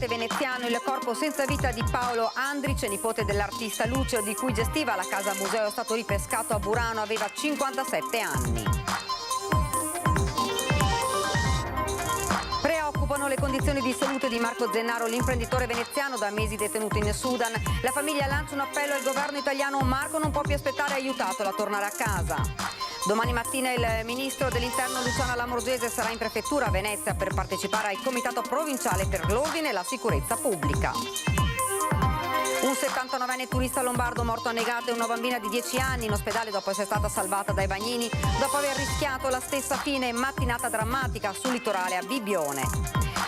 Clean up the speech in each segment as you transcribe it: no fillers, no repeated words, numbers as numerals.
dell'arte veneziano, il corpo senza vita di Paolo Andrić, nipote dell'artista Lucio di cui gestiva la casa museo, è stato ripescato a Burano, aveva 57 anni. Preoccupano le condizioni di salute di Marco Zennaro, l'imprenditore veneziano da mesi detenuto in Sudan. La famiglia lancia un appello al governo italiano: Marco non può più aspettare, aiutatelo a tornare a casa. Domani mattina il ministro dell'Interno Luciana Lamorgese sarà in prefettura a Venezia per partecipare al Comitato Provinciale per l'Ordine e la Sicurezza Pubblica. Un 79enne turista lombardo morto annegato e una bambina di 10 anni in ospedale dopo essere stata salvata dai bagnini, dopo aver rischiato la stessa fine. Mattinata drammatica sul litorale a Bibbione.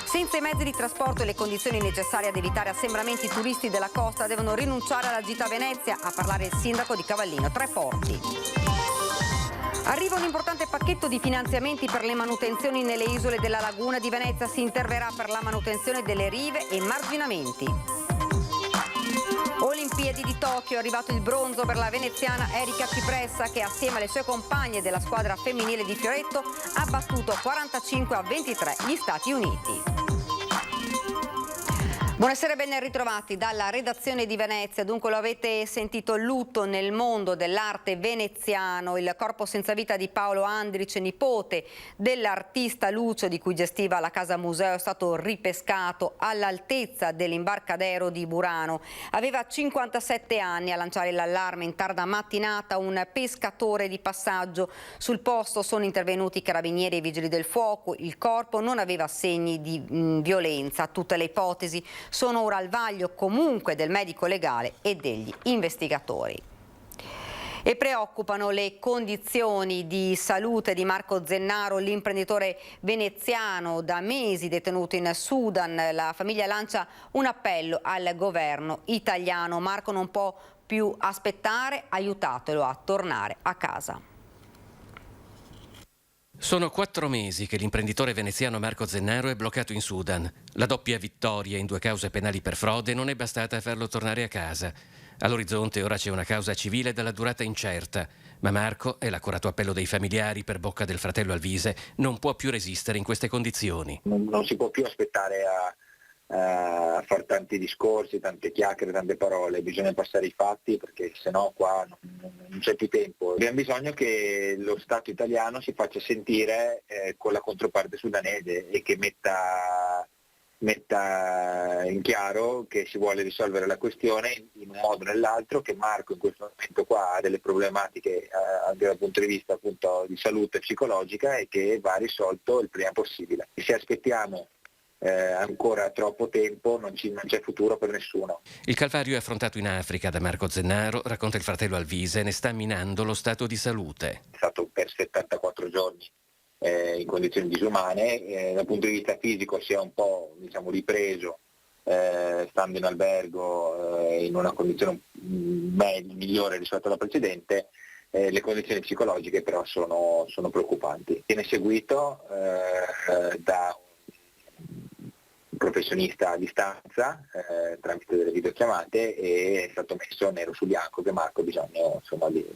Senza i mezzi di trasporto e le condizioni necessarie ad evitare assembramenti turisti della costa devono rinunciare alla gita a Venezia, a parlare il sindaco di Cavallino Treporti. Arriva un importante pacchetto di finanziamenti per le manutenzioni nelle isole della laguna di Venezia. Si interverrà per la manutenzione delle rive e marginamenti. Olimpiadi di Tokyo, è arrivato il bronzo per la veneziana Erika Cipressa, che assieme alle sue compagne della squadra femminile di Fioretto ha battuto 45-23 gli Stati Uniti. Buonasera e ben ritrovati dalla redazione di Venezia. Dunque, lo avete sentito, lutto nel mondo dell'arte veneziano. Il corpo senza vita di Paolo Andrić, nipote dell'artista Lucio di cui gestiva la casa museo, è stato ripescato all'altezza dell'imbarcadero di Burano. Aveva 57 anni a lanciare l'allarme in tarda mattinata un pescatore di passaggio. Sul posto sono intervenuti i carabinieri e i vigili del fuoco. Il corpo non aveva segni di violenza. Tutte le ipotesi sono ora al vaglio comunque del medico legale e degli investigatori. E preoccupano le condizioni di salute di Marco Zennaro, l'imprenditore veneziano da mesi detenuto in Sudan. La famiglia lancia un appello al governo italiano: Marco non può più aspettare, aiutatelo a tornare a casa. Sono 4 mesi che l'imprenditore veneziano Marco Zennaro è bloccato in Sudan. La doppia vittoria in 2 cause penali per frode non è bastata a farlo tornare a casa. All'orizzonte ora c'è una causa civile dalla durata incerta, ma Marco e l'accorato appello dei familiari per bocca del fratello Alvise non può più resistere in queste condizioni. Non si può più aspettare a fare tanti discorsi, tante chiacchiere, tante parole, bisogna passare i fatti, perché sennò qua non c'è più tempo. Abbiamo bisogno che lo Stato italiano si faccia sentire con la controparte sudanese e che metta in chiaro che si vuole risolvere la questione in un modo o nell'altro, che Marco in questo momento qua ha delle problematiche anche dal punto di vista appunto di salute psicologica e che va risolto il prima possibile. Se aspettiamo ancora troppo tempo non c'è futuro per nessuno. Il calvario è affrontato in Africa da Marco Zennaro, racconta il fratello Alvise, ne sta minando lo stato di salute. È stato per 74 giorni in condizioni disumane, dal punto di vista fisico si è un po' ripreso, stando in albergo in una condizione migliore rispetto alla precedente. Le condizioni psicologiche però sono preoccupanti. Viene seguito da professionista a distanza tramite delle videochiamate e è stato messo nero su bianco che Marco ha bisogno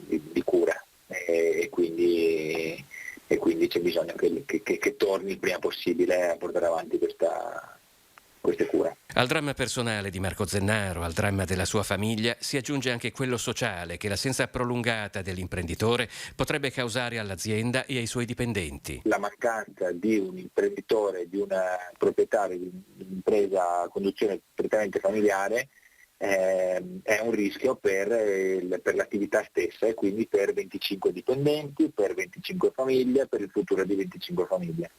di cura e quindi c'è bisogno che torni il prima possibile a portare avanti queste cure. Al dramma personale di Marco Zennaro, al dramma della sua famiglia, si aggiunge anche quello sociale che l'assenza prolungata dell'imprenditore potrebbe causare all'azienda e ai suoi dipendenti. La mancanza di un imprenditore, di un proprietario di un'impresa a conduzione prettamente familiare è un rischio per l'attività stessa e quindi per 25 dipendenti, per 25 famiglie, per il futuro di 25 famiglie.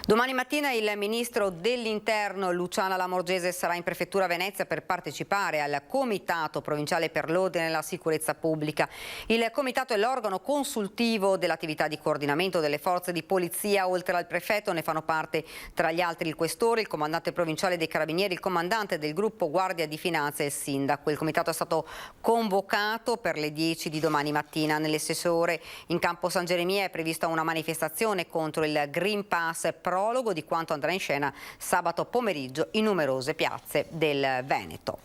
Domani mattina il ministro dell'Interno Luciana Lamorgese sarà in prefettura a Venezia per partecipare al Comitato Provinciale per l'Ordine e la Sicurezza Pubblica. Il comitato è l'organo consultivo dell'attività di coordinamento delle forze di polizia. Oltre al prefetto ne fanno parte tra gli altri il questore, il comandante provinciale dei carabinieri, il comandante del gruppo Guardia di Finanza e il sindaco. Il comitato è stato convocato per le 10 di domani mattina. Nelle stesse ore in campo San Geremia è prevista una manifestazione contro il Green Pass, prologo di quanto andrà in scena sabato pomeriggio in numerose piazze del Veneto.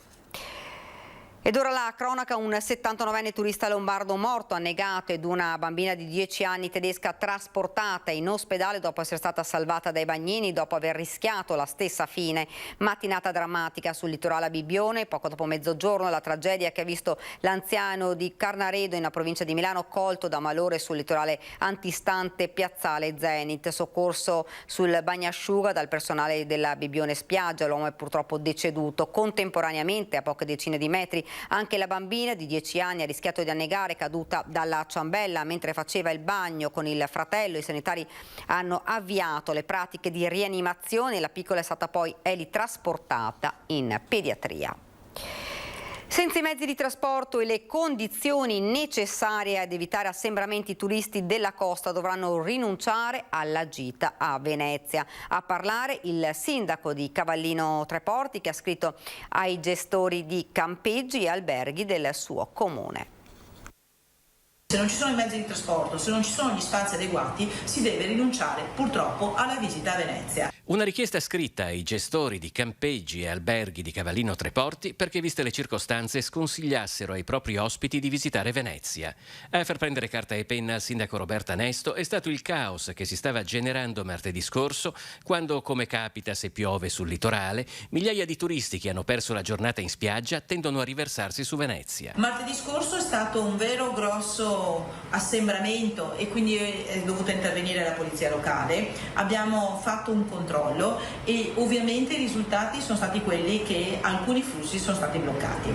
Ed ora la cronaca, un 79enne turista lombardo morto annegato ed una bambina di 10 anni tedesca trasportata in ospedale dopo essere stata salvata dai bagnini, dopo aver rischiato la stessa fine. Mattinata drammatica sul litorale a Bibbione, poco dopo mezzogiorno la tragedia che ha visto l'anziano di Carnaredo in provincia di Milano colto da malore sul litorale antistante piazzale Zenit. Soccorso sul bagnasciuga dal personale della Bibbione spiaggia, l'uomo è purtroppo deceduto. Contemporaneamente, a poche decine di metri, anche la bambina di 10 anni ha rischiato di annegare, caduta dalla ciambella mentre faceva il bagno con il fratello. I sanitari hanno avviato le pratiche di rianimazione e la piccola è stata poi trasportata in pediatria. Senza i mezzi di trasporto e le condizioni necessarie ad evitare assembramenti, i turisti della costa dovranno rinunciare alla gita a Venezia. A parlare il sindaco di Cavallino Treporti, che ha scritto ai gestori di campeggi e alberghi del suo comune. Se non ci sono i mezzi di trasporto, se non ci sono gli spazi adeguati, si deve rinunciare purtroppo alla visita a Venezia. Una richiesta scritta ai gestori di campeggi e alberghi di Cavallino Treporti perché, viste le circostanze, sconsigliassero ai propri ospiti di visitare Venezia. A far prendere carta e penna al sindaco Roberta Nesto è stato il caos che si stava generando martedì scorso, quando, come capita se piove sul litorale, migliaia di turisti che hanno perso la giornata in spiaggia tendono a riversarsi su Venezia. Martedì scorso è stato un vero grosso assembramento e quindi è dovuta intervenire la polizia locale. Abbiamo fatto un controllo e ovviamente i risultati sono stati quelli che alcuni flussi sono stati bloccati.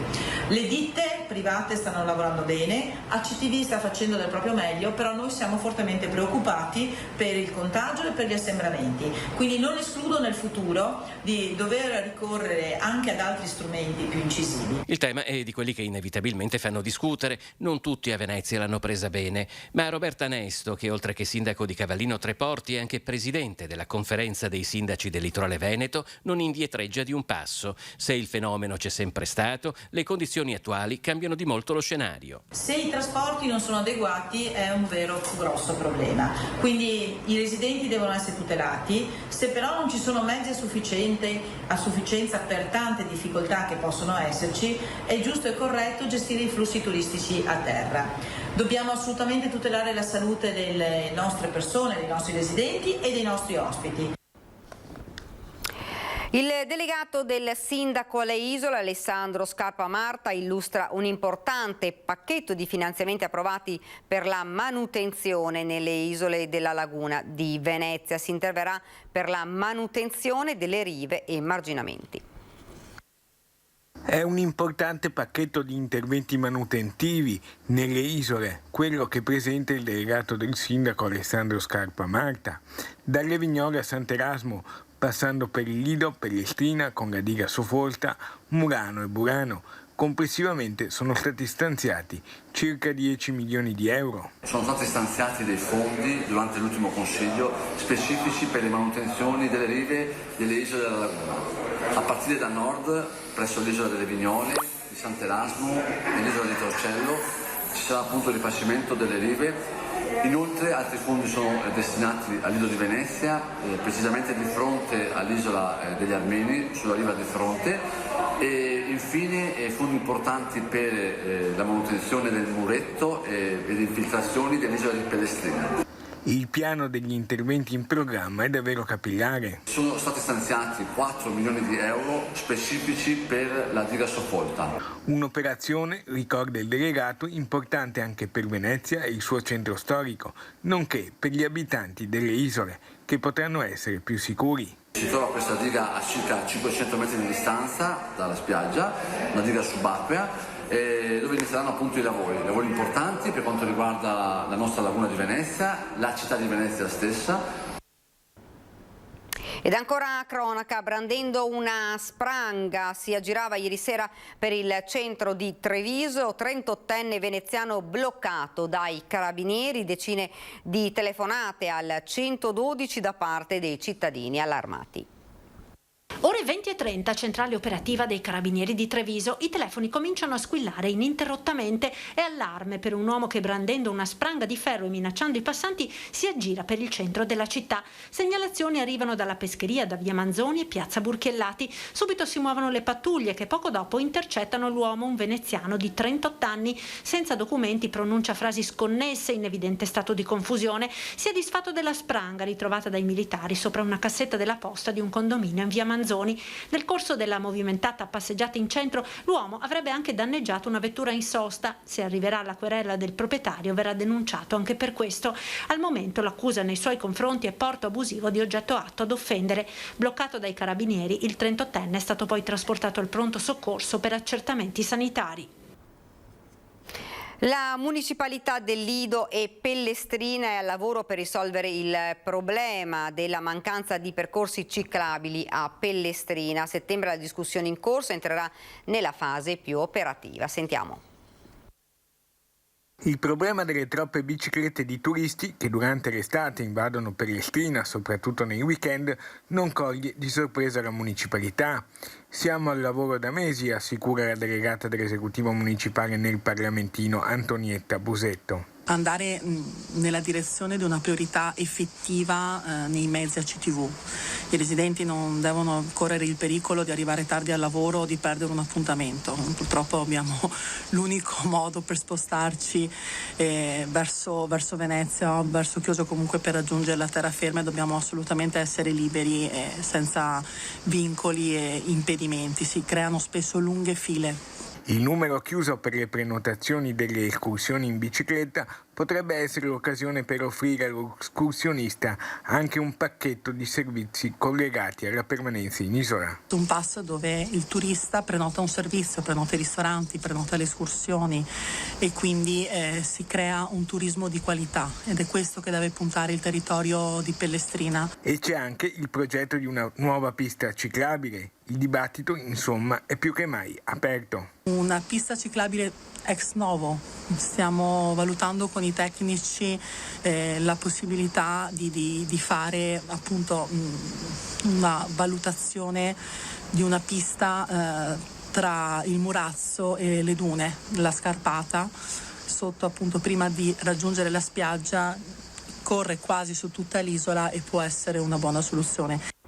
Le ditte private stanno lavorando bene, ACTV sta facendo del proprio meglio, però noi siamo fortemente preoccupati per il contagio e per gli assembramenti, quindi non escludo nel futuro di dover ricorrere anche ad altri strumenti più incisivi. Il tema è di quelli che inevitabilmente fanno discutere. Non tutti a Venezia l'hanno presa bene, ma Roberta Nesto, che oltre che sindaco di Cavallino Treporti è anche presidente della conferenza dei sindaci del litorale veneto, non indietreggia di un passo. Se il fenomeno c'è sempre stato, le condizioni attuali cambiano di molto lo scenario. Se i trasporti non sono adeguati è un vero grosso problema, quindi i residenti devono essere tutelati. Se però non ci sono mezzi a sufficienza per tante difficoltà che possono esserci, è giusto e corretto gestire i flussi turistici a terra. Dobbiamo assolutamente tutelare la salute delle nostre persone, dei nostri residenti e dei nostri ospiti. Il delegato del sindaco alle isole, Alessandro Scarpa Marta, illustra un importante pacchetto di finanziamenti approvati per la manutenzione nelle isole della laguna di Venezia. Si interverrà per la manutenzione delle rive e marginamenti. È un importante pacchetto di interventi manutentivi nelle isole, quello che presenta il delegato del sindaco Alessandro Scarpa Marta. Dalle Vignole a Sant'Erasmo, passando per il Lido, Pellestrina, con la diga Sofolta, Murano e Burano. Complessivamente sono stati stanziati circa 10 milioni di euro. Sono stati stanziati dei fondi durante l'ultimo consiglio specifici per le manutenzioni delle rive delle isole della laguna, a partire da nord presso l'isola delle Vignole, di Sant'Erasmo e l'isola di Torcello ci sarà appunto il rifacimento delle rive. Inoltre altri fondi sono destinati all'isola di Venezia, precisamente di fronte all'isola degli Armeni, sulla riva di fronte, e infine fondi importanti per la manutenzione del muretto e le infiltrazioni dell'isola di Pellestrina. Il piano degli interventi in programma è davvero capillare. Sono stati stanziati 4 milioni di euro specifici per la diga Sofolta. Un'operazione, ricorda il delegato, importante anche per Venezia e il suo centro storico, nonché per gli abitanti delle isole, che potranno essere più sicuri. Si trova questa diga a circa 500 metri di distanza dalla spiaggia, una diga subacquea, dove inizieranno appunto i lavori importanti per quanto riguarda la nostra laguna di Venezia, la città di Venezia stessa. Ed ancora cronaca, brandendo una spranga si aggirava ieri sera per il centro di Treviso, 38enne veneziano bloccato dai carabinieri, decine di telefonate al 112 da parte dei cittadini allarmati. Ore 20:30, centrale operativa dei Carabinieri di Treviso. I telefoni cominciano a squillare ininterrottamente. È allarme per un uomo che, brandendo una spranga di ferro e minacciando i passanti, si aggira per il centro della città. Segnalazioni arrivano dalla pescheria, da via Manzoni e piazza Burchiellati. Subito si muovono le pattuglie che poco dopo intercettano l'uomo, un veneziano di 38 anni. Senza documenti pronuncia frasi sconnesse, in evidente stato di confusione. Si è disfatto della spranga ritrovata dai militari sopra una cassetta della posta di un condominio in via Manzoni. Nel corso della movimentata passeggiata in centro, l'uomo avrebbe anche danneggiato una vettura in sosta. Se arriverà la querela del proprietario, verrà denunciato anche per questo. Al momento l'accusa nei suoi confronti è porto abusivo di oggetto atto ad offendere. Bloccato dai carabinieri, il 38enne è stato poi trasportato al pronto soccorso per accertamenti sanitari. La municipalità del Lido e Pellestrina è al lavoro per risolvere il problema della mancanza di percorsi ciclabili a Pellestrina. A settembre la discussione in corso entrerà nella fase più operativa. Sentiamo. Il problema delle troppe biciclette di turisti che durante l'estate invadono Pellestrina, soprattutto nei weekend, non coglie di sorpresa la municipalità. Siamo al lavoro da mesi, assicura la delegata dell'esecutivo municipale nel Parlamentino Antonietta Busetto. Andare nella direzione di una priorità effettiva nei mezzi a CTV. I residenti non devono correre il pericolo di arrivare tardi al lavoro o di perdere un appuntamento. Purtroppo abbiamo l'unico modo per spostarci verso Venezia, verso Chiuso, comunque per raggiungere la terraferma, e dobbiamo assolutamente essere liberi senza vincoli e impedimenti. Si creano spesso lunghe file. Il numero chiuso per le prenotazioni delle escursioni in bicicletta potrebbe essere l'occasione per offrire all'escursionista anche un pacchetto di servizi collegati alla permanenza in isola. Un passo dove il turista prenota un servizio, prenota i ristoranti, prenota le escursioni e quindi si crea un turismo di qualità, ed è questo che deve puntare il territorio di Pellestrina. E c'è anche il progetto di una nuova pista ciclabile. Il dibattito, insomma, è più che mai aperto. Una pista ciclabile ex novo. Stiamo valutando con i tecnici la possibilità di fare appunto una valutazione di una pista tra il Murazzo e le dune, la Scarpata, sotto appunto, prima di raggiungere la spiaggia, corre quasi su tutta l'isola e può essere una buona soluzione.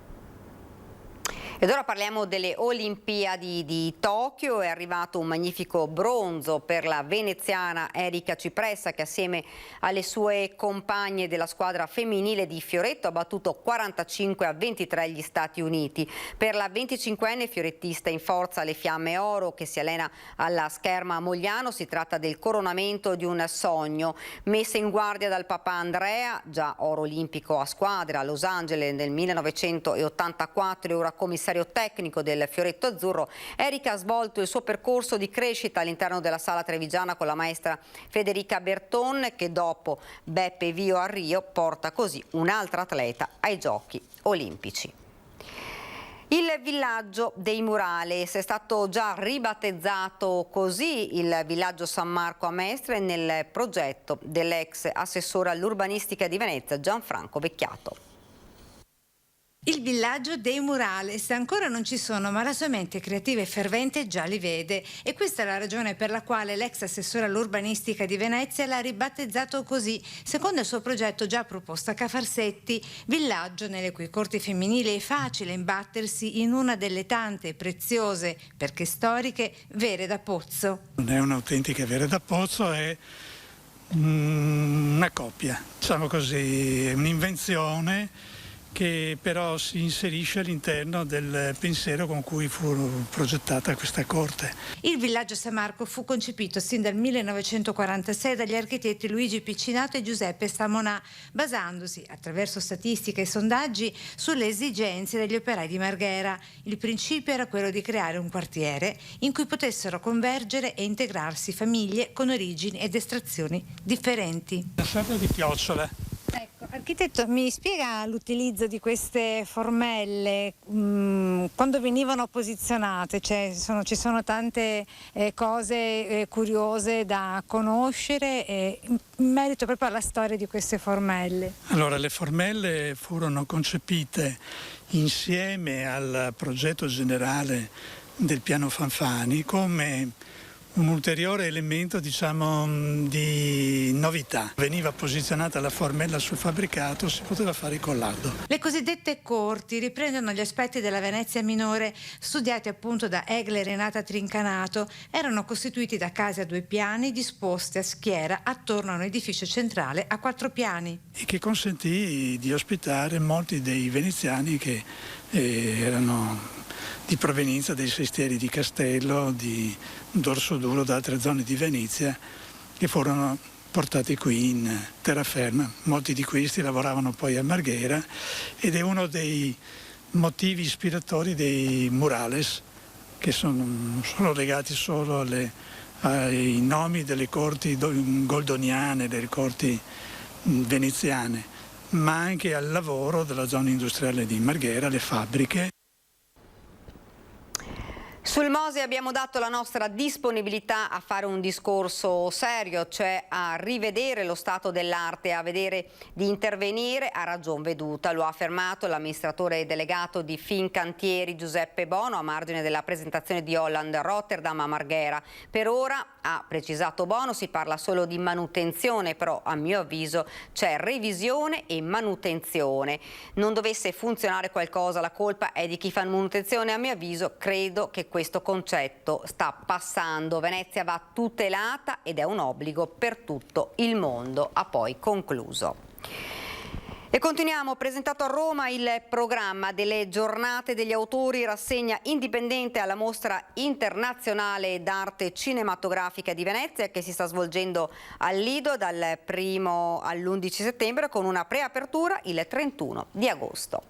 Ed ora parliamo delle Olimpiadi di Tokyo. È arrivato un magnifico bronzo per la veneziana Erika Cipressa, che assieme alle sue compagne della squadra femminile di fioretto ha battuto 45-23 gli Stati Uniti. Per la 25enne fiorettista in forza alle Fiamme Oro, che si allena alla Scherma a Mogliano, si tratta del coronamento di un sogno. Messa in guardia dal papà Andrea, già oro olimpico a squadra a Los Angeles nel 1984 e ora commissario tecnico del Fioretto Azzurro, Erika ha svolto il suo percorso di crescita all'interno della sala trevigiana con la maestra Federica Berton, che dopo Beppe Vio a Rio porta così un'altra atleta ai Giochi Olimpici. Il villaggio dei Murales è stato già ribattezzato così, il villaggio San Marco a Mestre, nel progetto dell'ex assessore all'urbanistica di Venezia Gianfranco Vecchiato. Il villaggio dei Murales ancora non ci sono, ma la sua mente creativa e fervente già li vede, e questa è la ragione per la quale l'ex assessore all'urbanistica di Venezia l'ha ribattezzato così, secondo il suo progetto già proposto a Cafarsetti, villaggio nelle cui corti femminili è facile imbattersi in una delle tante preziose, perché storiche, vere da pozzo. Non è un'autentica vera da pozzo, è una coppia, diciamo così, un'invenzione che però si inserisce all'interno del pensiero con cui fu progettata questa corte. Il villaggio San Marco fu concepito sin dal 1946 dagli architetti Luigi Piccinato e Giuseppe Stamonà, basandosi, attraverso statistiche e sondaggi, sulle esigenze degli operai di Marghera. Il principio era quello di creare un quartiere in cui potessero convergere e integrarsi famiglie con origini ed estrazioni differenti. Una sorta di chiocciola. Ecco, architetto, mi spiega l'utilizzo di queste formelle, quando venivano posizionate? Ci sono tante cose curiose da conoscere in merito proprio alla storia di queste formelle. Allora, le formelle furono concepite insieme al progetto generale del piano Fanfani come un ulteriore elemento, diciamo, di novità. Veniva posizionata la formella sul fabbricato, si poteva fare il collaudo. Le cosiddette corti riprendono gli aspetti della Venezia minore studiati appunto da Egle e Renata Trincanato. Erano costituiti da case a 2 piani disposte a schiera attorno a un edificio centrale a 4 piani. E che consentì di ospitare molti dei veneziani che erano di provenienza dei sestieri di Castello, di Dorsoduro, da altre zone di Venezia, che furono portati qui in terraferma. Molti di questi lavoravano poi a Marghera ed è uno dei motivi ispiratori dei murales, che sono legati solo ai nomi delle corti goldoniane, delle corti veneziane, ma anche al lavoro della zona industriale di Marghera, le fabbriche. Sul Mose abbiamo dato la nostra disponibilità a fare un discorso serio, cioè a rivedere lo stato dell'arte, a vedere di intervenire a ragion veduta. Lo ha affermato l'amministratore delegato di Fincantieri Giuseppe Bono a margine della presentazione di Holland Rotterdam a Marghera. Per ora, ha precisato Bono, si parla solo di manutenzione, però a mio avviso c'è revisione e manutenzione. Non dovesse funzionare qualcosa, la colpa è di chi fa manutenzione. A mio avviso credo che questo concetto sta passando. Venezia va tutelata ed è un obbligo per tutto il mondo, ha poi concluso. E continuiamo, presentato a Roma il programma delle giornate degli autori, rassegna indipendente alla Mostra Internazionale d'Arte Cinematografica di Venezia che si sta svolgendo al Lido dal 1 all'11 settembre con una preapertura il 31 di agosto.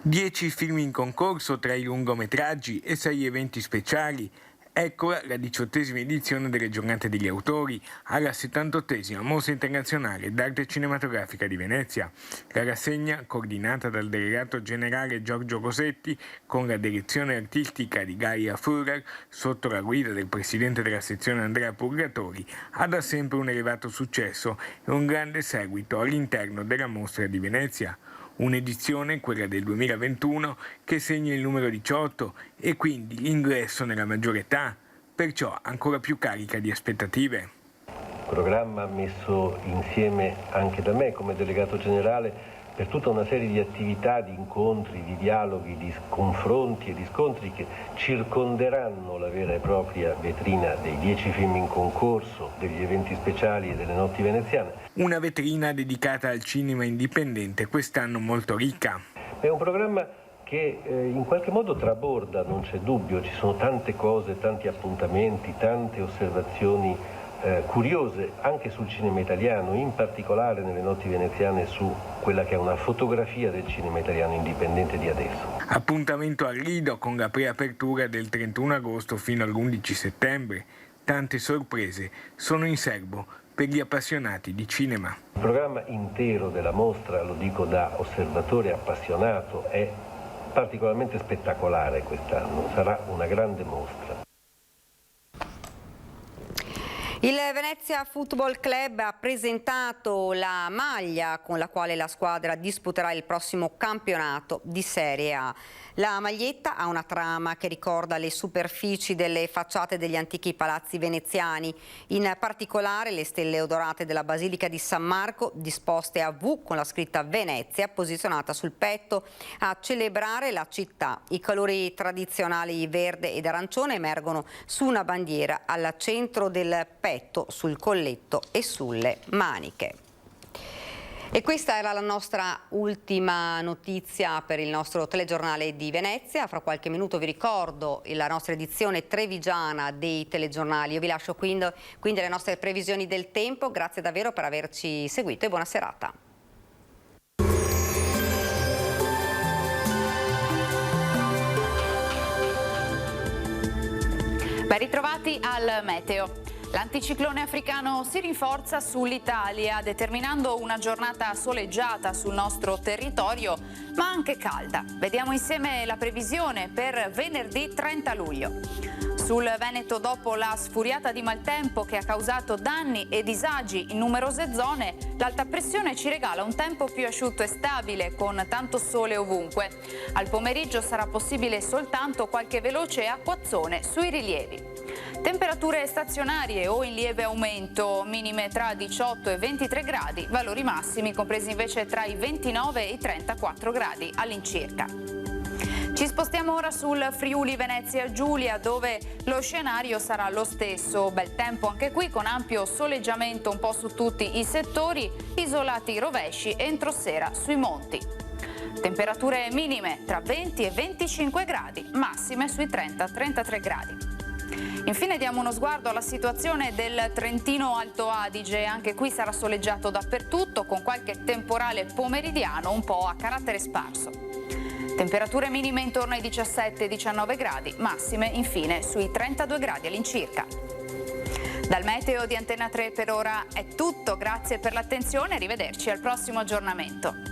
10 film in concorso tra i lungometraggi e 6 eventi speciali. Eccola la 18ª edizione delle Giornate degli Autori alla 78ª Mostra Internazionale d'Arte Cinematografica di Venezia. La rassegna, coordinata dal delegato generale Giorgio Rosetti con la direzione artistica di Gaia Führer sotto la guida del presidente della sezione Andrea Purgatori, ha da sempre un elevato successo e un grande seguito all'interno della Mostra di Venezia. Un'edizione, quella del 2021, che segna il numero 18 e quindi l'ingresso nella maggiore età, perciò ancora più carica di aspettative. Programma messo insieme anche da me come delegato generale per tutta una serie di attività, di incontri, di dialoghi, di confronti e di scontri che circonderanno la vera e propria vetrina dei 10 film in concorso, degli eventi speciali e delle notti veneziane. Una vetrina dedicata al cinema indipendente, quest'anno molto ricca. È un programma che in qualche modo traborda, non c'è dubbio, ci sono tante cose, tanti appuntamenti, tante osservazioni curiose anche sul cinema italiano, in particolare nelle notti veneziane su quella che è una fotografia del cinema italiano indipendente di adesso. Appuntamento al Lido con la preapertura del 31 agosto fino all'11 settembre. Tante sorprese sono in serbo per gli appassionati di cinema. Il programma intero della mostra, lo dico da osservatore appassionato, è particolarmente spettacolare quest'anno, sarà una grande mostra. Il Venezia Football Club ha presentato la maglia con la quale la squadra disputerà il prossimo campionato di Serie A. La maglietta ha una trama che ricorda le superfici delle facciate degli antichi palazzi veneziani, in particolare le stelle odorate della Basilica di San Marco disposte a V con la scritta Venezia posizionata sul petto a celebrare la città. I colori tradizionali verde ed arancione emergono su una bandiera al centro del petto, sul colletto e sulle maniche. E questa era la nostra ultima notizia per il nostro telegiornale di Venezia. Fra qualche minuto vi ricordo la nostra edizione trevigiana dei telegiornali. Io vi lascio quindi le nostre previsioni del tempo. Grazie davvero per averci seguito e buona serata. Ben ritrovati al meteo. L'anticiclone africano si rinforza sull'Italia, determinando una giornata soleggiata sul nostro territorio, ma anche calda. Vediamo insieme la previsione per venerdì 30 luglio. Sul Veneto, dopo la sfuriata di maltempo che ha causato danni e disagi in numerose zone, l'alta pressione ci regala un tempo più asciutto e stabile, con tanto sole ovunque. Al pomeriggio sarà possibile soltanto qualche veloce acquazzone sui rilievi. Temperature stazionarie o in lieve aumento, minime tra 18 e 23 gradi, valori massimi compresi invece tra i 29 e i 34 gradi all'incirca. Ci spostiamo ora sul Friuli Venezia Giulia, dove lo scenario sarà lo stesso. Bel tempo anche qui, con ampio soleggiamento un po' su tutti i settori, isolati rovesci entro sera sui monti. Temperature minime tra 20 e 25 gradi, massime sui 30-33 gradi. Infine diamo uno sguardo alla situazione del Trentino Alto Adige. Anche qui sarà soleggiato dappertutto, con qualche temporale pomeridiano un po' a carattere sparso. Temperature minime intorno ai 17-19 gradi, massime infine sui 32 gradi all'incirca. Dal meteo di Antena 3 per ora è tutto, grazie per l'attenzione e arrivederci al prossimo aggiornamento.